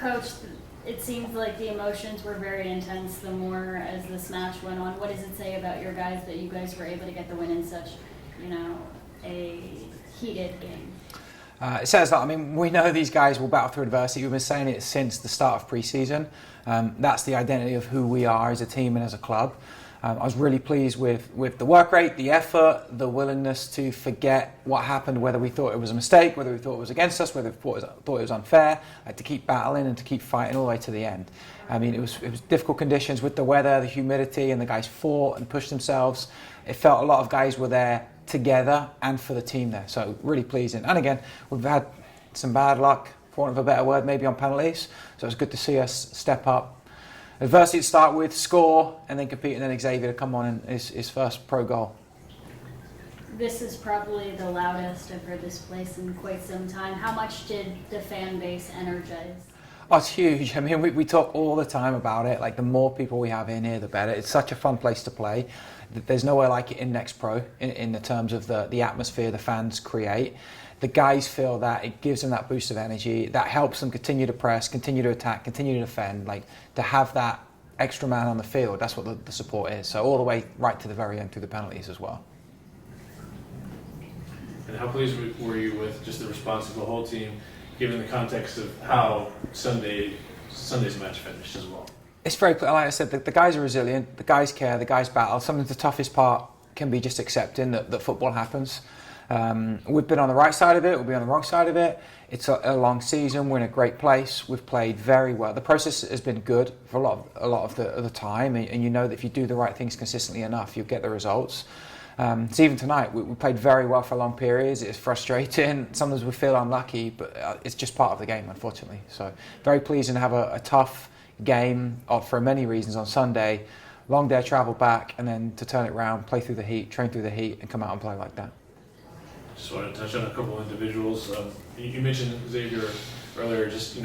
Coach, it seems like the emotions were very intense the more as this match went on. What does it say about your guys that you guys were able to get the win in such, a heated game? It says that, we know these guys will battle through adversity. We've been saying it since the start of pre-season. That's the identity of who we are as a team and as a club. I was really pleased with the work rate, the effort, the willingness to forget what happened, whether we thought it was a mistake, whether we thought it was against us, whether we thought it was unfair, to keep battling and to keep fighting all the way to the end. It was difficult conditions with the weather, the humidity, and the guys fought and pushed themselves. It felt a lot of guys were there together and for the team there, so really pleasing. And again, we've had some bad luck, for want of a better word, maybe on penalties, so it's good to see us step up. Adversity to start with, score, and then compete, and then Xavier to come on and his first pro goal. This is probably the loudest I've heard this place in quite some time. How much did the fan base energize? Oh, it's huge. We talk all the time about it. Like, the more people we have in here, the better. It's such a fun place to play. There's nowhere like it in Next Pro in the terms of the atmosphere the fans create. The guys feel that it gives them that boost of energy that helps them continue to press, continue to attack, continue to defend. Like, to have that extra man on the field, that's what the support is. So all the way right to the very end through the penalties as well. And how pleased were you with just the response of the whole team, given the context of how Sunday's match finished as well? It's very, like I said, the guys are resilient, the guys care, the guys battle. Sometimes the toughest part can be just accepting that football happens. We've been on the right side of it, we'll be on the wrong side of it. It's a long season, we're in a great place, we've played very well. The process has been good for a lot of the time, and you know that if you do the right things consistently enough, you'll get the results. So even tonight, we played very well for long periods. It's frustrating, sometimes we feel unlucky, but it's just part of the game, unfortunately. So very pleasing to have a tough game for many reasons on Sunday. Long day of travel back, and then to turn it around, play through the heat, train through the heat, and come out and play like that. Just want to touch on a couple of individuals. You mentioned Xavier earlier, just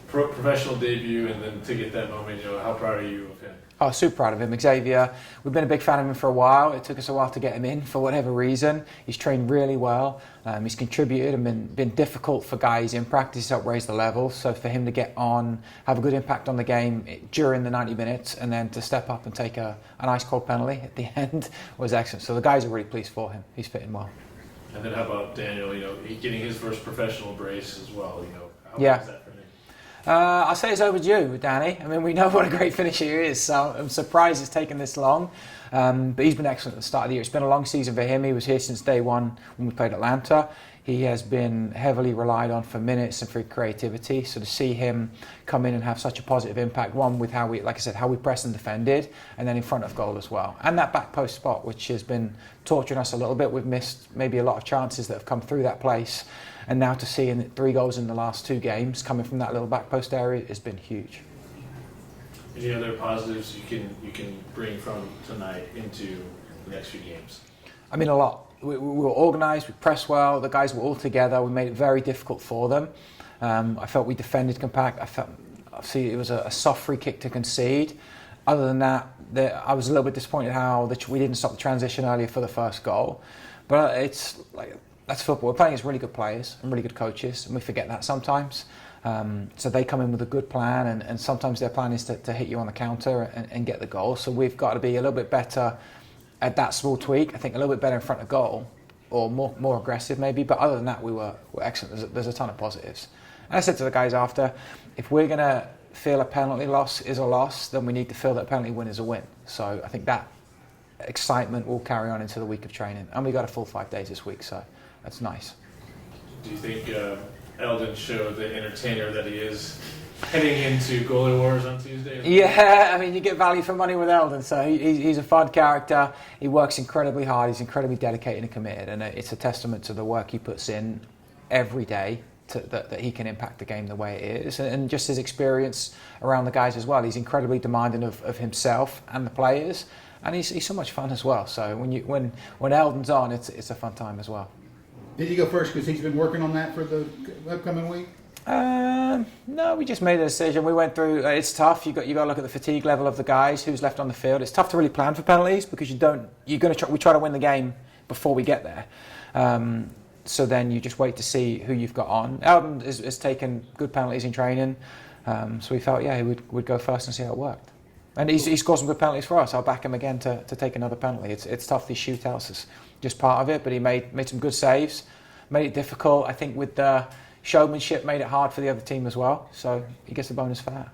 professional debut, and then to get that moment, how proud are you of him? Oh, super proud of him. Xavier, we've been a big fan of him for a while. It took us a while to get him in for whatever reason. He's trained really well. He's contributed and been difficult for guys in practice to help raise the level. So for him to get on, have a good impact on the game during the 90 minutes, and then to step up and take an ice cold penalty at the end was excellent. So the guys are really pleased for him. He's fitting well. And then how about Daniel, getting his first professional brace as well, how yeah. was that for him? I'll say it's overdue with Danny. We know what a great finisher he is, so I'm surprised it's taken this long. But he's been excellent at the start of the year. It's been a long season for him. He was here since day one when we played Atlanta. He has been heavily relied on for minutes and for creativity. So to see him come in and have such a positive impact, one with how we pressed and defended, and then in front of goal as well. And that back post spot, which has been torturing us a little bit. We've missed maybe a lot of chances that have come through that place. And now to see 3 goals in the last 2 games coming from that little back post area has been huge. Any other positives you can bring from tonight into the next few games? A lot. We were organised, we pressed well, the guys were all together, we made it very difficult for them. I felt we defended compact. I felt obviously it was a soft free kick to concede. Other than that, I was a little bit disappointed how we didn't stop the transition earlier for the first goal. But it's like, that's football. We're playing against really good players and really good coaches, and we forget that sometimes. So they come in with a good plan, and sometimes their plan is to hit you on the counter and get the goal. So we've got to be a little bit better at that small tweak. I think a little bit better in front of goal, or more aggressive maybe. But other than that, we were excellent. There's a ton of positives. And I said to the guys after, if we're going to feel a penalty loss is a loss, then we need to feel that a penalty win is a win. So I think that excitement will carry on into the week of training. And we got a full 5 days this week, so that's nice. Do you think Eldon showed the entertainer that he is heading into goalie wars on Tuesday? Yeah, you get value for money with Eldon, so he's a fun character. He works incredibly hard, he's incredibly dedicated and committed, and it's a testament to the work he puts in every day that he can impact the game the way it is, and just his experience around the guys as well. He's incredibly demanding of himself and the players, and he's so much fun as well. So when Eldon's on, it's a fun time as well. Did he go first because he's been working on that for the upcoming week? No, we just made a decision. We went through. It's tough. You got to look at the fatigue level of the guys who's left on the field. It's tough to really plan for penalties because we try to win the game before we get there. So then you just wait to see who you've got on. Eldon has taken good penalties in training. So we felt, he would go first and see how it worked. And he scored some good penalties for us. I'll back him again to take another penalty. It's tough, these shootouts. It's just part of it, but he made some good saves, made it difficult. I think with the showmanship, made it hard for the other team as well. So he gets the bonus for that.